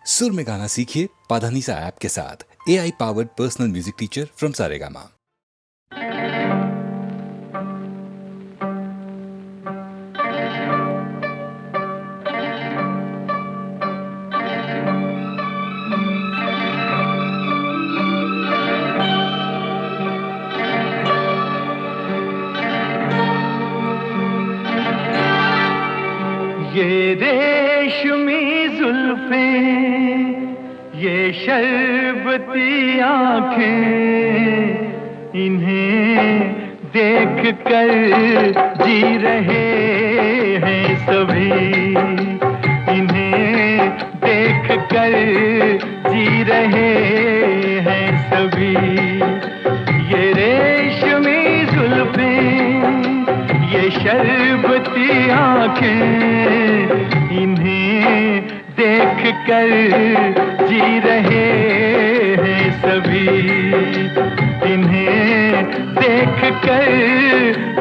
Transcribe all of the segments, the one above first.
सुर में गाना सीखिए पाधानीसा ऐप के साथ। AI powered personal music teacher from Saregama. ये रेशमी जुल्फें, ये शरबती आँखें, इन्हें देख कर जी रहे हैं सभी। इन्हें देख कर जी रहे हैं सभी। ये रेशमी जुल्फें, ये शरबती आँखें, इन्हें देख कर जी रहे हैं सभी। इन्हें देख कर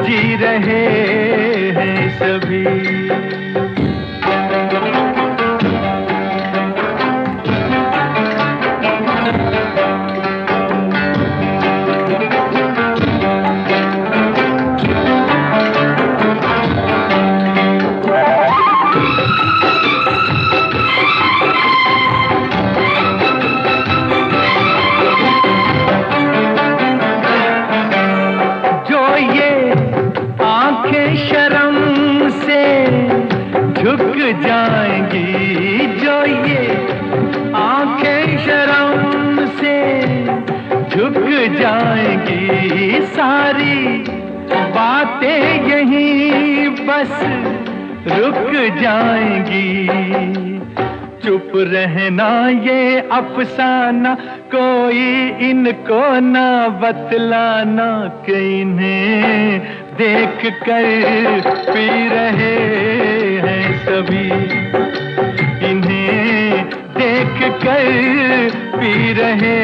जी रहे हैं सभी। शर्म से झुक जाएंगी, जो ये आंखें शर्म से झुक जाएंगी। सारी बातें यहीं बस रुक जाएंगी। चुप रहना ये अफसाना, कोई इनको ना बतलाना कि इन्हें देख कर पी रहे हैं सभी। इन्हें देख कर पी रहे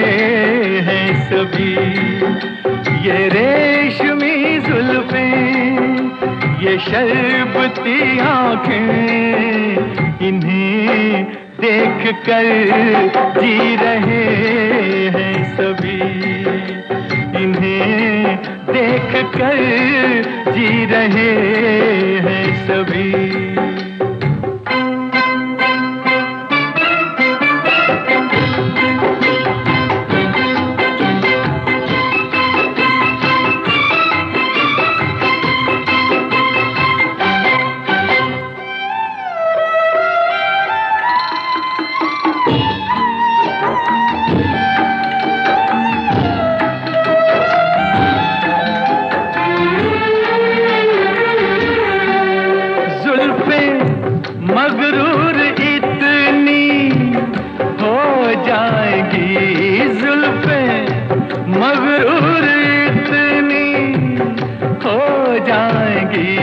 हैं सभी। ये रेशमी जुल्फें, ये शरबती आँखें, इन्हें देख कर जी रहे हैं सभी। इन्हें देख कर जी रहे हैं सभी। मगरूर इतनी हो जाएंगी, जुल्फें मगरूर इतनी हो जाएंगी।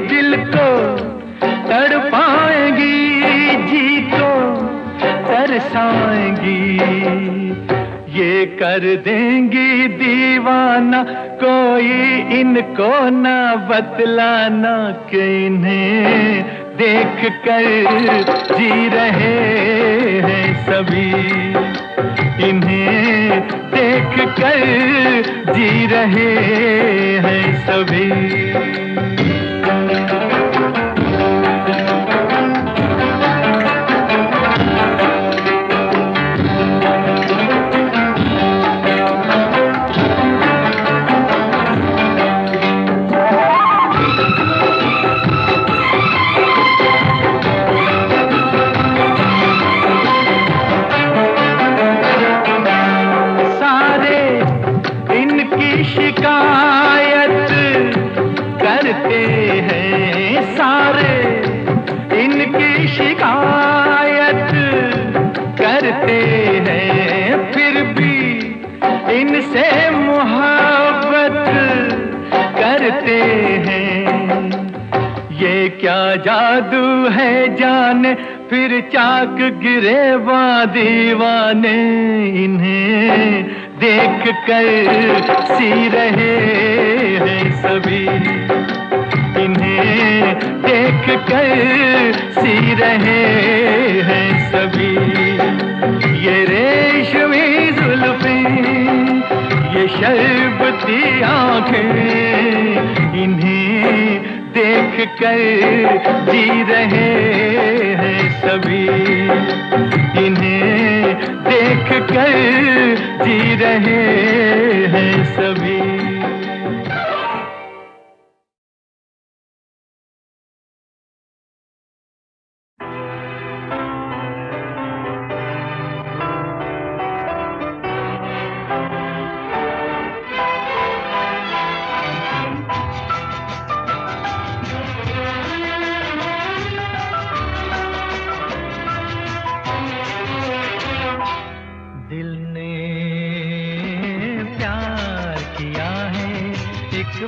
दिल को तड़पाएंगी, जी को तरसाएंगी। ये कर देंगी दीवाना, कोई इनको ना बतलाना कि इन्हें देख कर जी रहे हैं सभी। इन्हें देख कर जी रहे हैं सभी। शिकायत करते हैं सारे, इनकी शिकायत करते हैं। फिर भी इनसे मोहब्बत करते हैं। ये क्या जादू है जाने, फिर चाक गिरे दीवाने। इन्हें देख कर सी रहे हैं सभी। इन्हें देख कर सी रहे हैं सभी। आंखें इन्हें देख कर जी रहे हैं सभी, इन्हें देख कर जी रहे हैं सभी।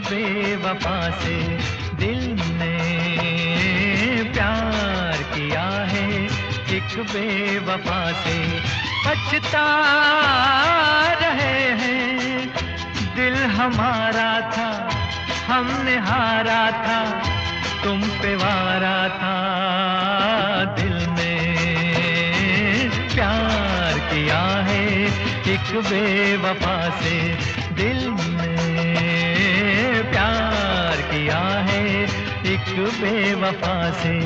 बेवफा से दिल ने प्यार किया है, एक बेवफा से पछता रहे हैं। दिल हमारा था, हमने हारा था, तुम पे वारा था। दिल ने प्यार किया है, एक बेवफा से दिल ने प्यार किया है, एक बेवफा से।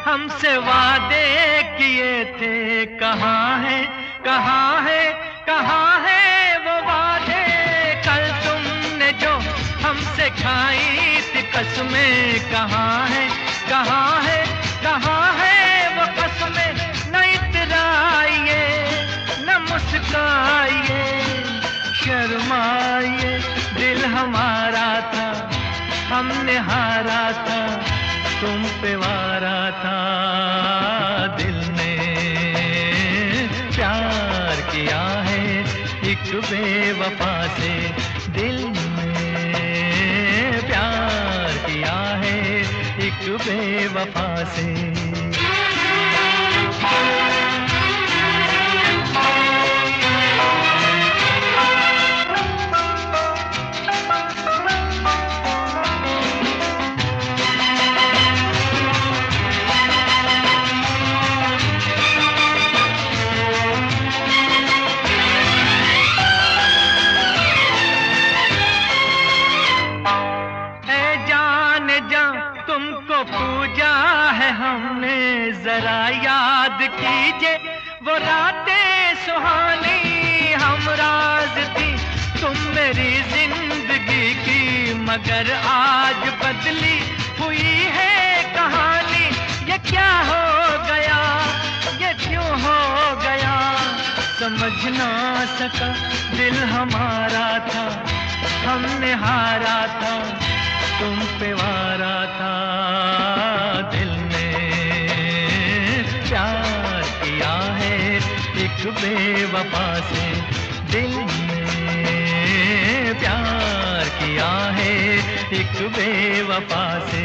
हमसे वादे किए थे, कहाँ है कहाँ है कहाँ है वो वादे। कल तुमने जो हमसे खाई थी कसमें, कहाँ है कहाँ है कहाँ है वो कसमें। न इतराइए न मुस्काइए, शर्माइए, दिल हमारा था, हमने हारा था, तुम पे वारा था। दिल ने प्यार किया है, एक बेवफा से दिल ने प्यार किया है, एक बेवफा से। तुमको पूजा है हमने, जरा याद कीजिए वो रातें सुहानी। हम राज थी तुम मेरी जिंदगी की, मगर आज बदली हुई है कहानी। ये क्या हो गया, ये क्यों हो गया, समझ ना सका। दिल हमारा था, हमने हारा था, तुम पे वारा था। दिल ने प्यार किया है, एक बेवफा से दिल ने प्यार किया है, एक बेवफा से।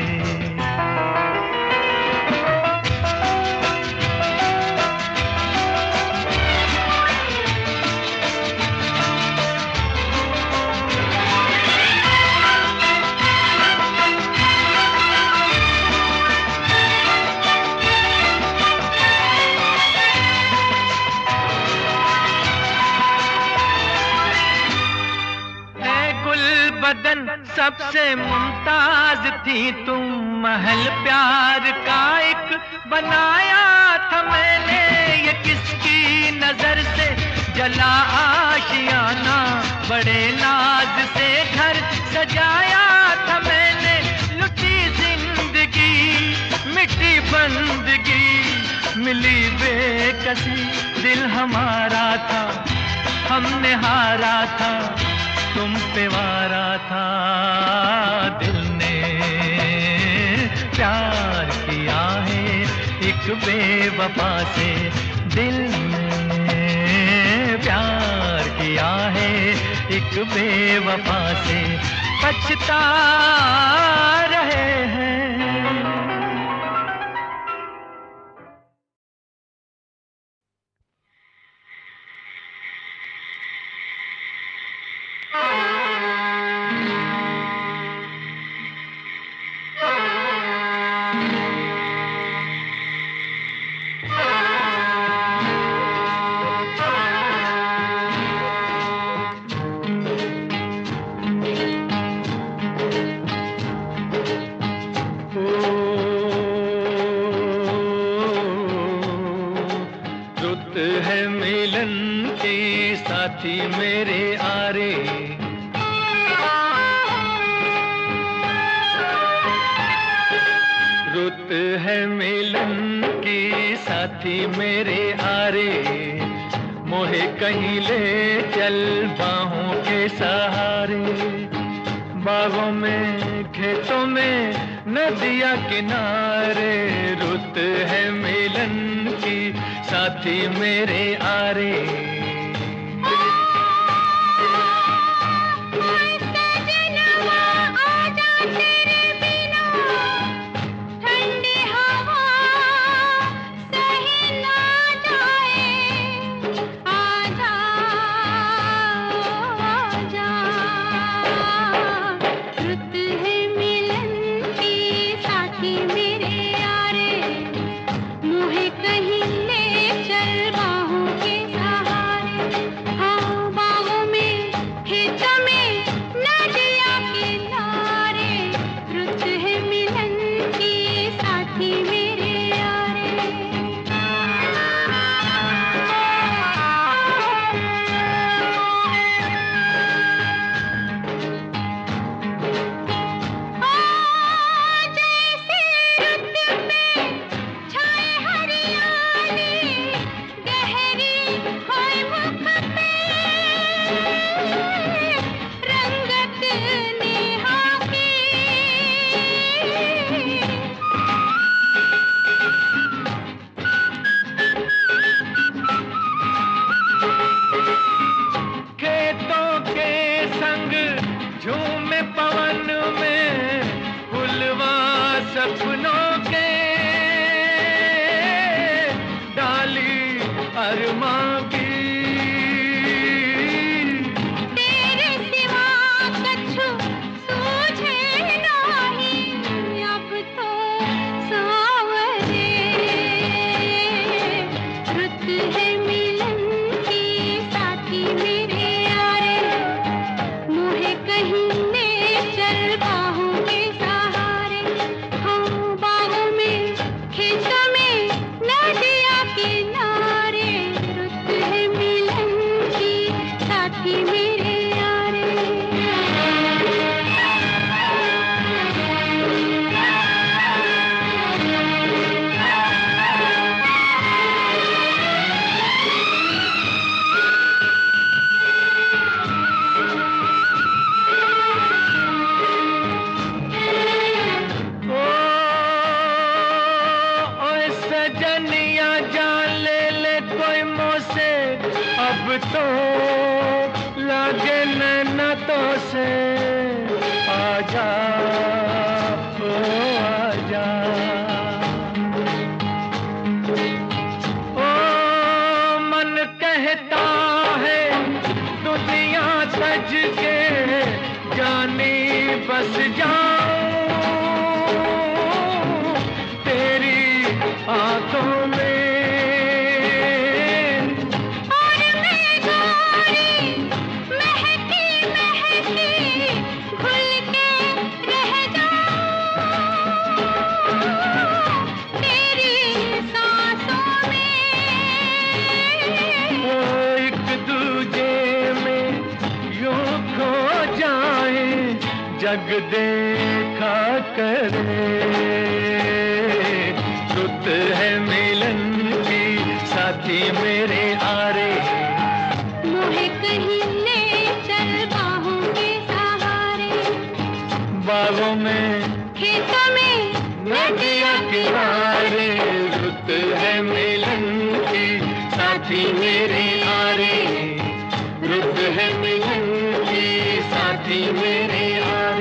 बदन सबसे मुमताज थी तुम, महल प्यार का एक बनाया था मैंने। ये किसकी नजर से जला आशियाना, बड़े नाज से घर सजाया था मैंने। लुटी जिंदगी मिटी बंदगी, मिली बेकसी, दिल हमारा था, हमने हारा था, तुम पे वारा था। दिल ने प्यार किया है, एक बेवफा से दिल ने प्यार किया है, एक बेवफा से। बचता रहे हैं। रुत है मिलन की साथी मेरे आरे, रुत है मिलन की साथी मेरे आरे, मोहे कहीं ले चल बाहों के सहारे। बागों में खेतों में नदिया किनारे, रुत है मिलन की साथी मेरे आरे। सपनों के डाली अरमां की, तेरे सिवा कछु सूझे नहीं अब तो सावरे। रुत है मिलन की साथी मेरे यारे, मुझे कहीं ले चल बाहों के सहारे। हाँ बाहों में खेतों में नदिया किनारे, रुत है मिलन की साथी मेरे यारे। ओए सजनिया जान ले ले कोई मोसे, अब तो लागे नैना तो से। आजा ओ आजा, ओ मन कहता है दुनिया सज के जानी बस जाऊं तेरी आंखों में। और मैं गोरी महकी महकी घुल के रह जाऊं तेरी सांसों में। वो एक दूजे में यूं खो जाए, जग देखा करे। रुत है मिलन की साथी मेरे आरे, मुझे कहीं ले चल बाहों के सहारे। बागों में खेतों में नदिया किनारे, रुत है मिलन की साथी मेरे आरे, रुत है मिलन की साथी मेरे आरे।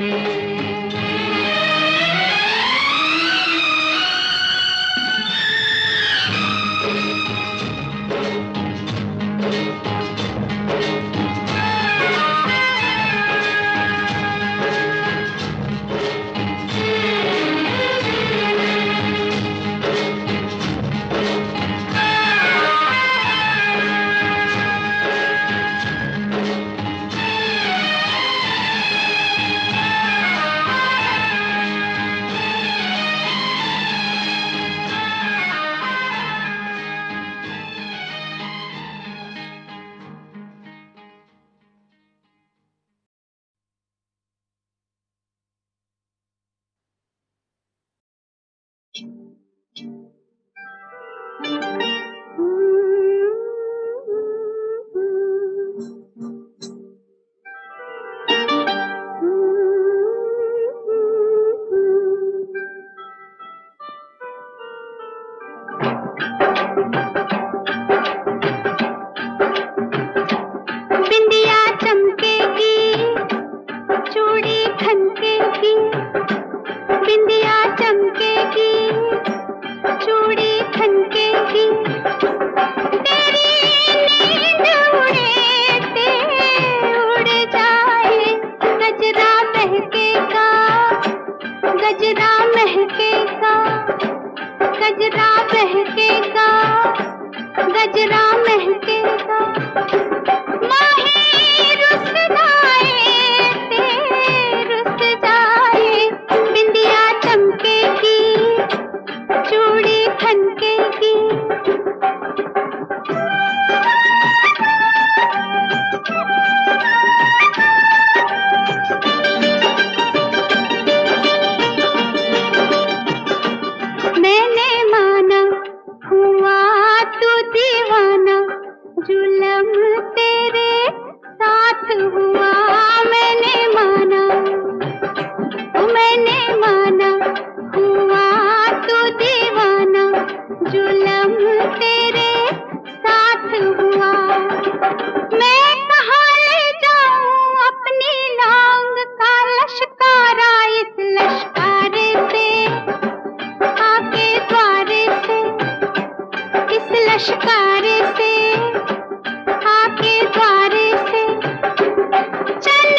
बिंदिया चमकेगी, चूड़ी खनकेगी, बिंदिया चमकेगी, चूड़ी खनकेगी, तेरी नींद उड़े ते उड़ जाए, गजरा महकेगा, गजरा महकेगा, गजरा महकेगा, गजरा महकेगा, माही रुस जाए ते रुस जाए, बिंदिया चमकेगी, चूड़ी खनकेगी। मैंने माना हुआ तू दीवाना, जुल्म तेरे साथ हुआ, मैंने माना हुआ तू दीवाना, जुल्म तेरे साथ हुआ। मैं कहाँ ले जाऊं अपनी नांग का लश्कारा, इस लश्कारे से आके द्वारे से, इस लश्कारे से आके द्वारे से, चल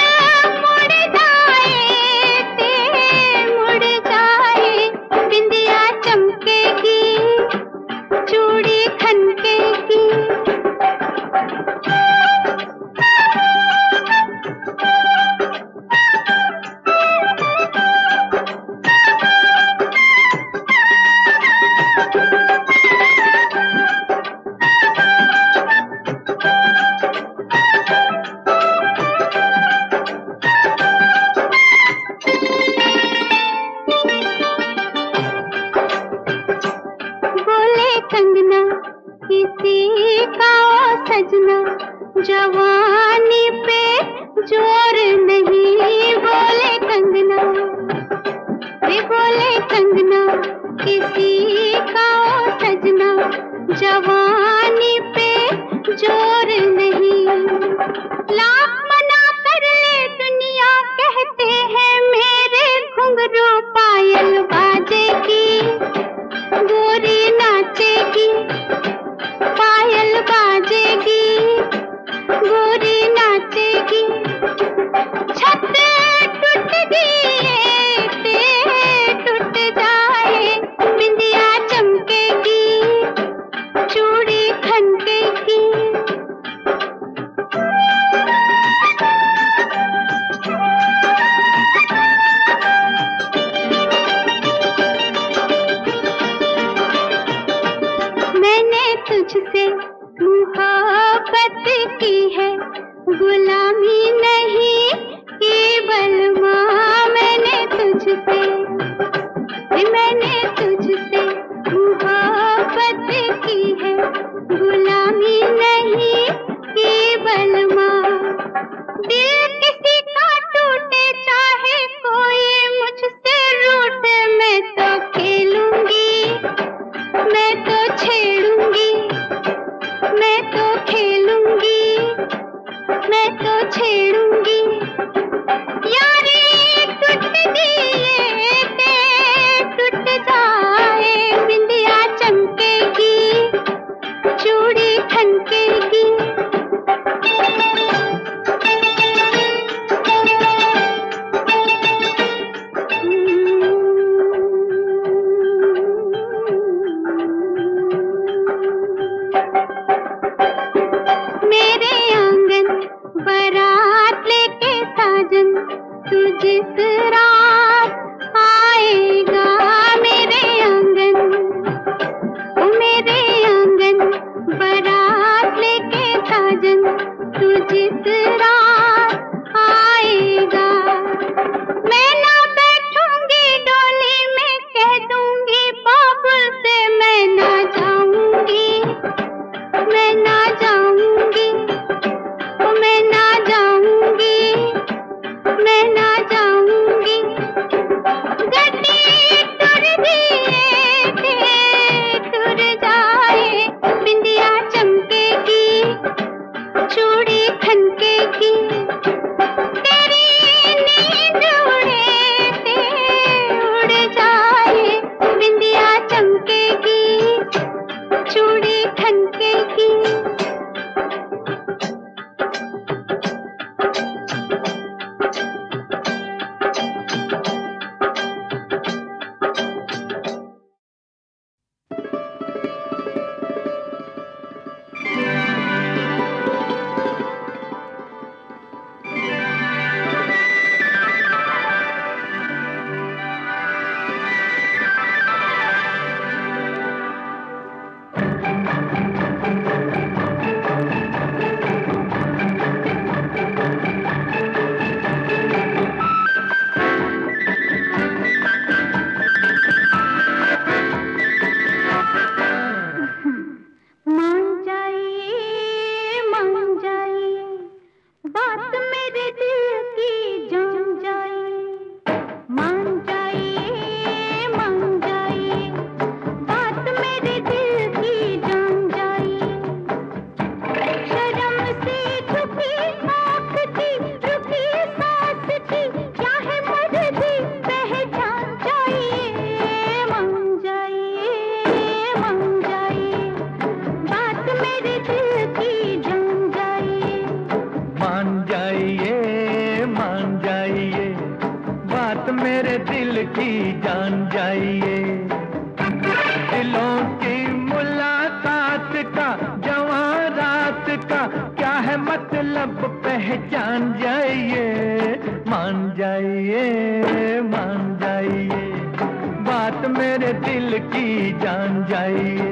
मुड़ जाए ते मुड़ जाए, बिंदिया चमकेगी, चूड़ी खनकेगी। बोले कंगना किसी का सजना, जवानी पे जोर नहीं, बोले कंगना, बोले कंगना किसी का सजना, जवानी पे जोर नहीं। लाख मना कर ले दुनिया, कहते हैं मेरे घुंघरू पायल बाजेगी, गोरी नाचेगी, पायल बाजेगी, गोरी नाचेगी, छत टूट दिए ते टूट जाए, बिंदिया चमकेगी, चूड़ी खनकेगी। मैंने तुझसे मोहब्बत की है, गुलामी नहीं केवल माँ, मैंने तुझसे मोहब्बत की है, गुलामी नहीं केवल माँ। दिल किसी का टूटे चाहे कोई मुझसे रूठे, मैं तो खेलूंगी, मैं तो छेड़ूंगी, मैं तो खेलूंगी, मैं तो छेड़ूंगी, यारी टूट दिए ते टूट जाए, बिंदिया चमकेगी, चूड़ी खनकेगी। मेरे आंगन बारात लेके साजन, तू जिस रात मान जाइए, बात मेरे दिल की जान जाइए। दिलों की मुलाकात का, जवां रात का क्या है मतलब पहचान जाइए। मान जाइए, बात मेरे दिल की जान जाइए।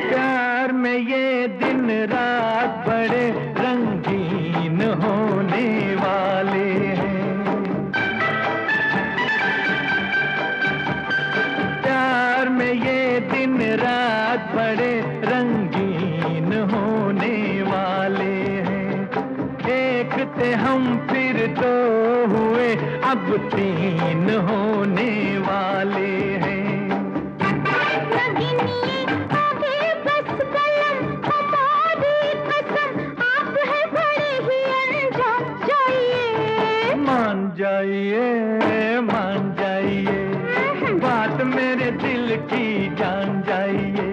प्यार में ये दिन रात बड़े रंगीन होने वाले हैं। प्यार में ये दिन रात बड़े रंगीन होने वाले हैं। एक थे हम फिर दो हुए, अब तीन होने वाले हैं। मान जाइए, बात मेरे दिल की जान जाइए।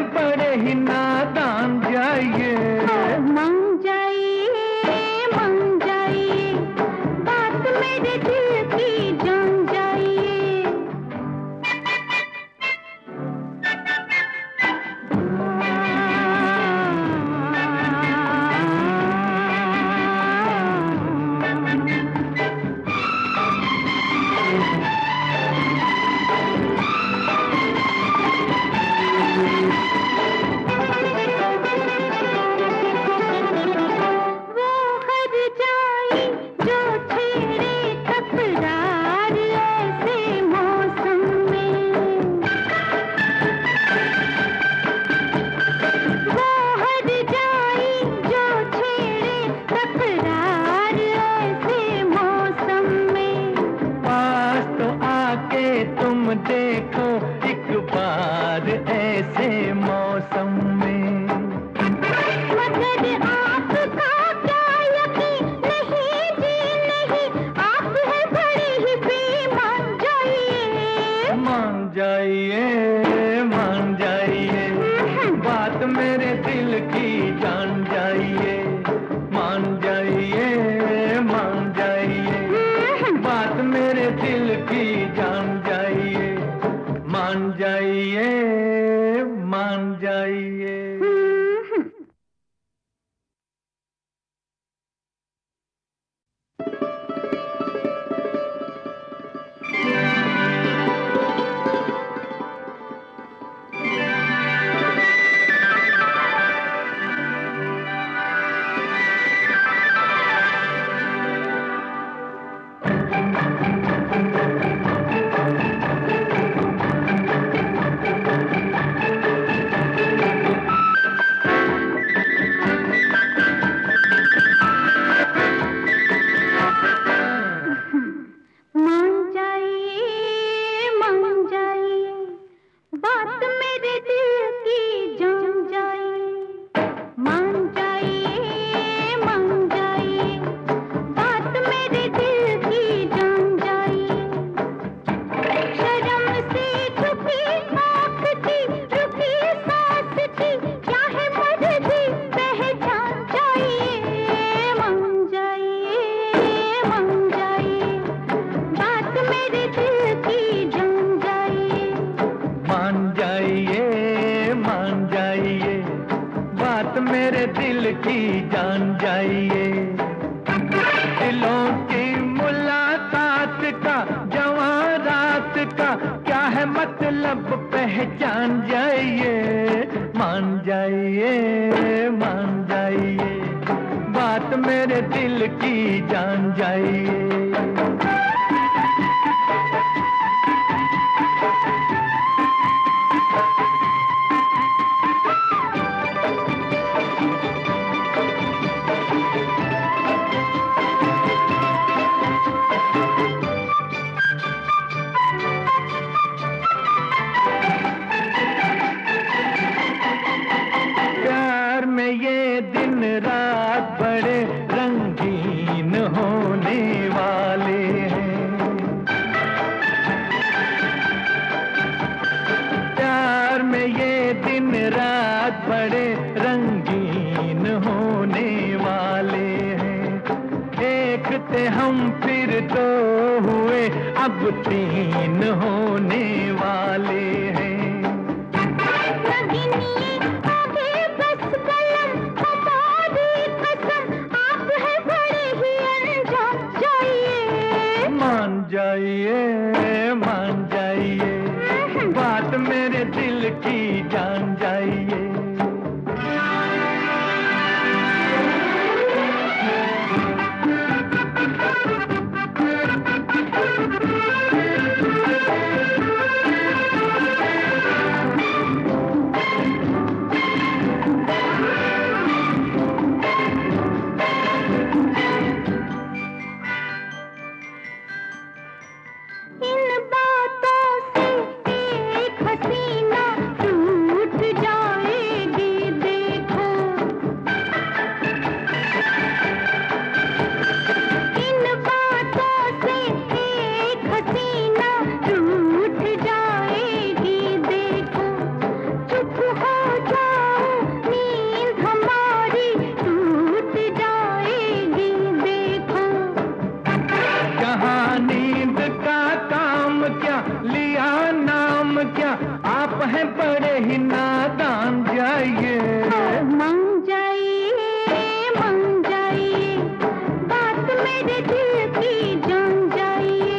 बड़े ही नादान जाइए। मान जाइए, बात मेरे दिल की जान जाइए। तुम देखो एक बार ऐसे मौसम में। मगर आपका क्या यकीन नहीं जी नहीं, आप है बड़े ही बेईमान। मान जाइए, बात मेरे दिल की जान जाइए। मान जाइए, बात मेरे दिल की जान जाइए। मान जाइए। बात मेरे दिल की जान जाइए। दिलों की मुलाकात का, जवां रात का क्या है मतलब पहचान जाइए। मान जाइए, मान जाइए, बात मेरे दिल की जान जाइए। प्यार में ये दिन रात बड़े रंगीन होने वाले हैं। प्यार में ये दिन रात बड़े रंगीन होने वाले हैं। एक थे हम फिर दो हुए, अब तीन होने वाले हैं। मान जाइए, मान जाइए, बात मेरे दिल की जान जाइए। इन बातों से एक हसीना टूट जाएगी देखो। इन बातों से एक हसीना टूट जाएगी देखो। चुप हो जाओ, नींद हमारी टूट जाएगी देखो। कहाँ नींद का काम क्या, लिया नाम क्या, आप हैं बड़े ही नादान। जाइए, मान जाइए, मान जाइए, बात मेरे दिल की जान जाइए।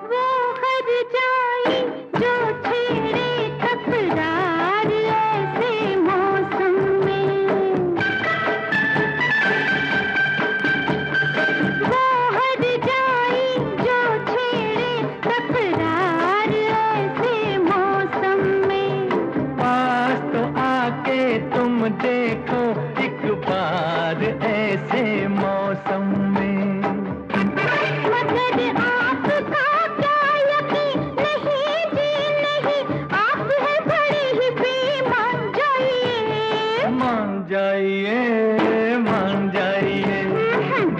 वो हर जाई जो छेड़े तकरार ऐसे मौसम में। वो हर जाई जो छेड़े तकरार ऐसे मौसम में। पास तो आके तुम देखो एक बार ऐसे मौसम में। मगर आपका क्या यकीन नहीं जी नहीं, आप है बड़े ही बेईमान। जाइए, मान जाइए, मान जाइए,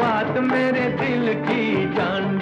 बात मेरे दिल की जान